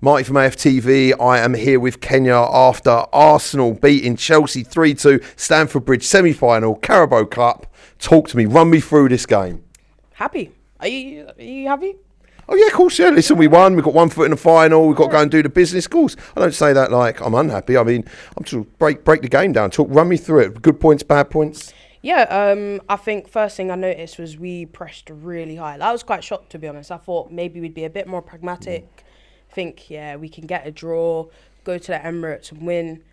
Marty from AFTV. I am here with Kenyah after Arsenal beating Chelsea 3-2, Stamford Bridge semi-final, Carabao Cup. Talk to me, run me through this game. Happy. Are you happy? Oh yeah, of course, yeah. Listen, we won. We've got 1 foot in the final. We've got to go and do the business. Of course, I don't say that like I'm unhappy. I mean, I'm sort of break the game down. Run me through it. Good points, bad points. Yeah, I think first thing I noticed was we pressed really high. I was quite shocked, to be honest. I thought maybe we'd be a bit more pragmatic. Think, yeah, we can get a draw, go to the Emirates and win.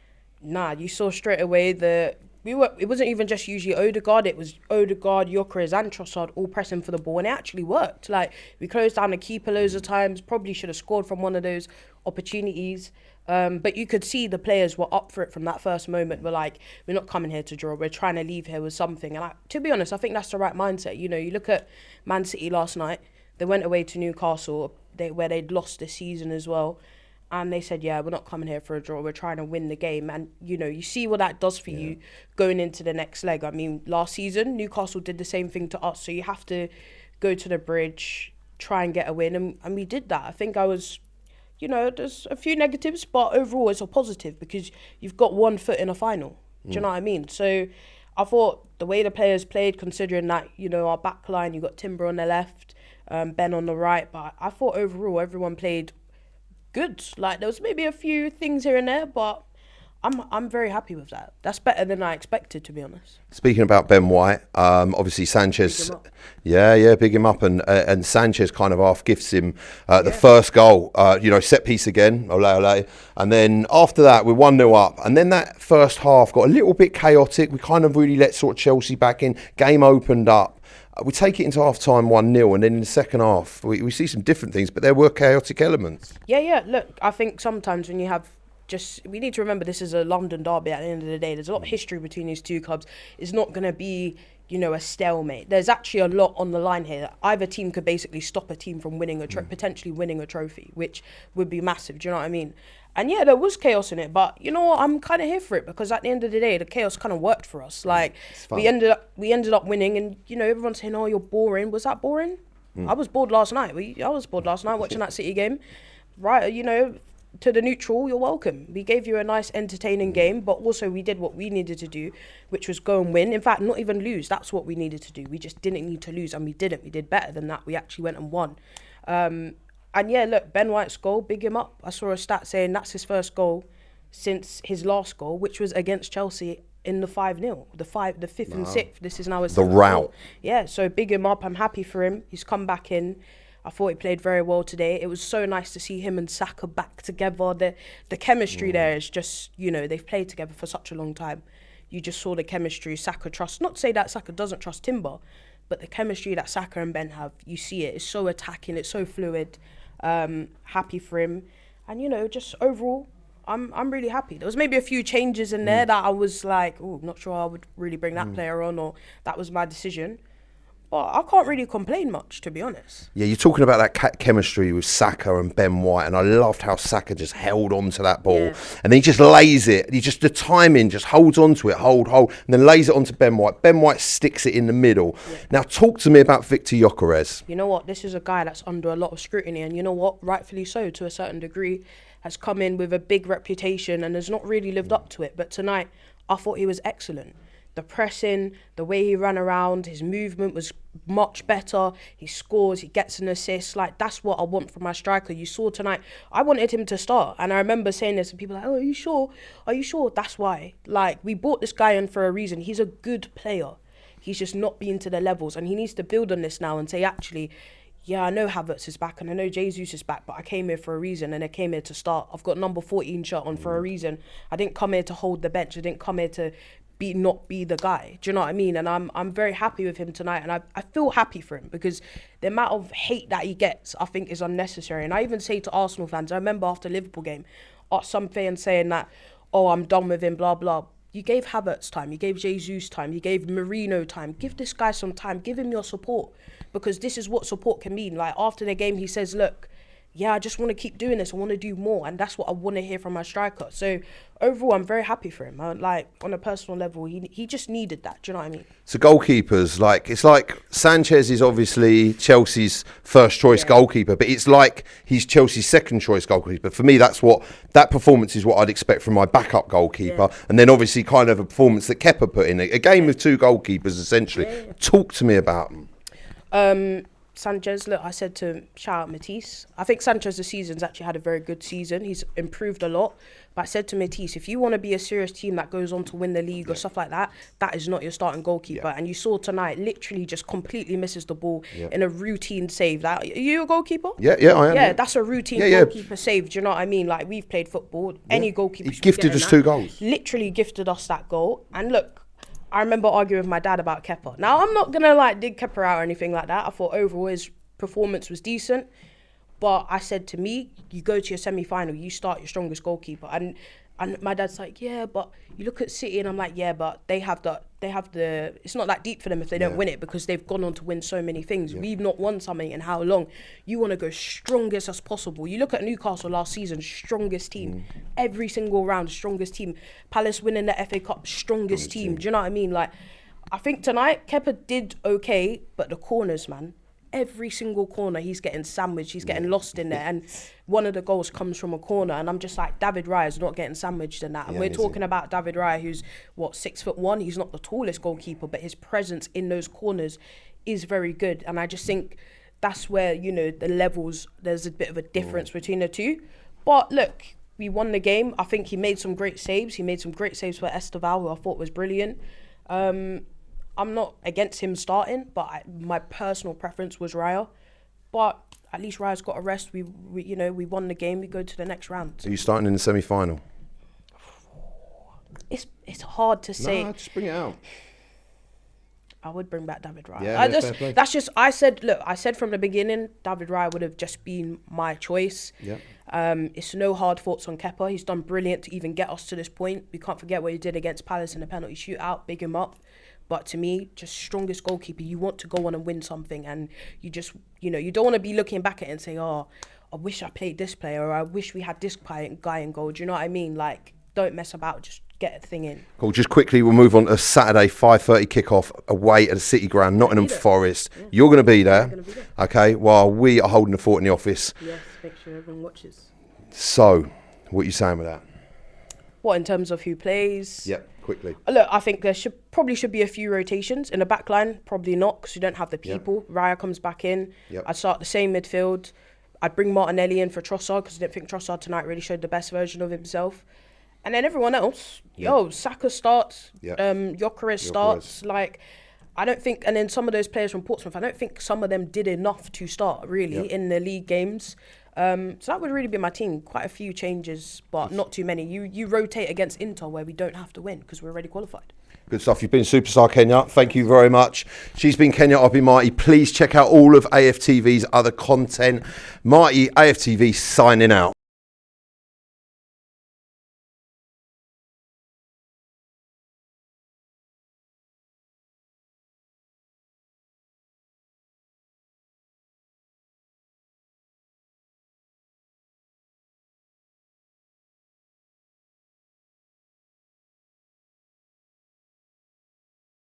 Nah, you saw straight away that it wasn't even just usually Odegaard. It was Odegaard, Gyökeres and Trossard all pressing for the ball, and it actually worked. Like, we closed down the keeper loads of times. Probably should have scored from one of those opportunities. But you could see the players were up for it from that first moment. We're like, we're not coming here to draw. We're trying to leave here with something. And to be honest, I think that's the right mindset. You know, you look at Man City last night. They went away to Newcastle, where they'd lost this season as well. And they said, yeah, we're not coming here for a draw. We're trying to win the game. And, you know, you see what that does for you going into the next leg. I mean, last season, Newcastle did the same thing to us. So you have to go to the Bridge, try and get a win. And we did that. I think you know, there's a few negatives, but overall it's a positive because you've got 1 foot in a final. Do you know what I mean? So I thought the way the players played, considering that, you know, our back line, you got Timber on the left, Ben on the right, but I thought overall everyone played good. Like, there was maybe a few things here and there, but I'm very happy with that. That's better than I expected, to be honest. Speaking about Ben White, obviously Sanchez, big him up, and Sanchez kind of half gifts him the first goal. You know, set piece again, ole, and then after that we're 1-0 up, and then that first half got a little bit chaotic. We kind of really let sort of Chelsea back in. Game opened up. We take it into half time 1-0, and then in the second half we see some different things, but there were chaotic elements. Yeah. Look, I think sometimes when you have we need to remember this is a London derby at the end of the day. There's a lot of history between these two clubs. It's not going to be, you know, a stalemate. There's actually a lot on the line here. Either team could basically stop a team from winning potentially winning a trophy, which would be massive. Do you know what I mean? And yeah, there was chaos in it, but you know what? I'm kind of here for it because at the end of the day, the chaos kind of worked for us. Like, we ended up winning, and you know, everyone's saying, "Oh, you're boring." Was that boring? I was bored last night. I was bored last night watching that City game. Right, you know. To the neutral, you're welcome. We gave you a nice, entertaining game, but also we did what we needed to do, which was go and win. In fact, not even lose. That's what we needed to do. We just didn't need to lose, and we didn't. We did better than that. We actually went and won. And yeah, look, Ben White's goal, big him up. I saw a stat saying that's his first goal since his last goal, which was against Chelsea in the 5-0, the 5th and 6th. This is now his second route. Goal. Yeah, so big him up. I'm happy for him. He's come back in. I thought he played very well today. It was so nice to see him and Saka back together. The chemistry there is just, you know, they've played together for such a long time. You just saw the chemistry Saka trusts. Not to say that Saka doesn't trust Timber, but the chemistry that Saka and Ben have, you see it. It's so attacking. It's so fluid. Happy for him. And, you know, just overall, I'm really happy. There was maybe a few changes in there that I was like, oh, not sure I would really bring that player on, or that was my decision. But I can't really complain much, to be honest. Yeah, you're talking about that chemistry with Saka and Ben White, and I loved how Saka just held on to that ball, and then he just lays it. The timing just holds on to it, hold, and then lays it onto Ben White. Ben White sticks it in the middle. Yeah. Now, talk to me about Victor Gyökeres. You know what? This is a guy that's under a lot of scrutiny, and you know what? Rightfully so, to a certain degree, has come in with a big reputation and has not really lived up to it. But tonight, I thought he was excellent. The pressing, the way he ran around, his movement was much better. He scores, he gets an assist. Like, that's what I want from my striker. You saw tonight, I wanted him to start. And I remember saying this, and people were like, oh, are you sure? Are you sure? That's why. Like, we brought this guy in for a reason. He's a good player. He's just not been to the levels. And he needs to build on this now and say, actually, yeah, I know Havertz is back and I know Jesus is back, but I came here for a reason and I came here to start. I've got number 14 shirt on for a reason. I didn't come here to hold the bench. I didn't come here to not be the guy. Do you know what I mean? And I'm very happy with him tonight, and I feel happy for him because the amount of hate that he gets, I think, is unnecessary. And I even say to Arsenal fans, I remember after Liverpool game, some fans saying that, oh, I'm done with him, blah, blah. You gave Havertz time, you gave Jesus time, you gave Marino time. Give this guy some time, give him your support, because this is what support can mean. Like, after the game, he says, look, yeah, I just want to keep doing this. I want to do more. And that's what I want to hear from my striker. So overall, I'm very happy for him. Like, on a personal level, he just needed that. Do you know what I mean? So goalkeepers, like, it's like Sanchez is obviously Chelsea's first choice goalkeeper, but it's like he's Chelsea's second choice goalkeeper. For me, that performance is what I'd expect from my backup goalkeeper. And then obviously kind of a performance that Kepa put in. A game with two goalkeepers, essentially. Talk to me about them. Sanchez, look, I said to shout out Matisse. I think Sanchez this season's actually had a very good season. He's improved a lot. But I said to Matisse, if you want to be a serious team that goes on to win the league or stuff like that, that is not your starting goalkeeper. And you saw tonight, literally just completely misses the ball in a routine save. Like, are you a goalkeeper? Yeah, I am. Yeah, that's a routine goalkeeper save. Do you know what I mean? Like, we've played football. Any goalkeeper He gifted us 2 goals. Literally gifted us that goal. And look, I remember arguing with my dad about Kepa. Now, I'm not going to like dig Kepa out or anything like that. I thought overall his performance was decent. But I said to me, you go to your semi-final, you start your strongest goalkeeper. And my dad's like, yeah, but you look at City, and I'm like, yeah, but they have the, it's not that deep for them if they don't win it, because they've gone on to win so many things. We've not won something in how long? You want to go strongest as possible. You look at Newcastle last season, strongest team. Every single round, strongest team. Palace winning the FA Cup, strongest team. Do you know what I mean? Like, I think tonight, Kepa did okay, but the corners, man. Every single corner, he's getting sandwiched. He's getting lost in there. And one of the goals comes from a corner. And I'm just like, David Raya is not getting sandwiched in that. And we're talking about David Raya, who's, 6'1". He's not the tallest goalkeeper, but his presence in those corners is very good. And I just think that's where, the levels, there's a bit of a difference between the two. But look, we won the game. I think he made some great saves. He made some great saves for Esteval, who I thought was brilliant. I'm not against him starting, but my personal preference was Raya. But at least Raya's got a rest. We won the game. We go to the next round. Are you starting in the semi-final? It's hard to say. No, just bring it out. I would bring back David Raya. Yeah, fair play. I said from the beginning, David Raya would have just been my choice. Yeah. It's no hard thoughts on Kepa. He's done brilliant to even get us to this point. We can't forget what he did against Palace in the penalty shootout. Big him up. But to me, just strongest goalkeeper. You want to go on and win something, and you just, you don't want to be looking back at it and say, oh, I wish I played this player, or I wish we had this guy in goal. Do you know what I mean? Like, don't mess about. Just get a thing in. Cool. Just quickly, we'll move on to Saturday, 5:30 kickoff away at the City Ground, Nottingham Forest. Yeah. You're going to be there. Okay, while we are holding the fort in the office. Yes, make sure everyone watches. So, what are you saying with that? What, in terms of who plays? Yep. Quickly. Look, I think there probably should be a few rotations in the back line. Probably not, because you don't have the people. Raya comes back in. I'd start the same midfield. I'd bring Martinelli in for Trossard, because I didn't think Trossard tonight really showed the best version of himself. And then everyone else, Saka starts, Gyökeres starts. Like, I don't think, and then some of those players from Portsmouth, I don't think some of them did enough to start really in the league games. So that would really be my team. Quite a few changes, but not too many. You rotate against Inter, where we don't have to win because we're already qualified. Good stuff. You've been superstar, Kenyah. Thank you very much. She's been Kenyah. I've been Marty. Please check out all of AFTV's other content. Marty, AFTV signing out.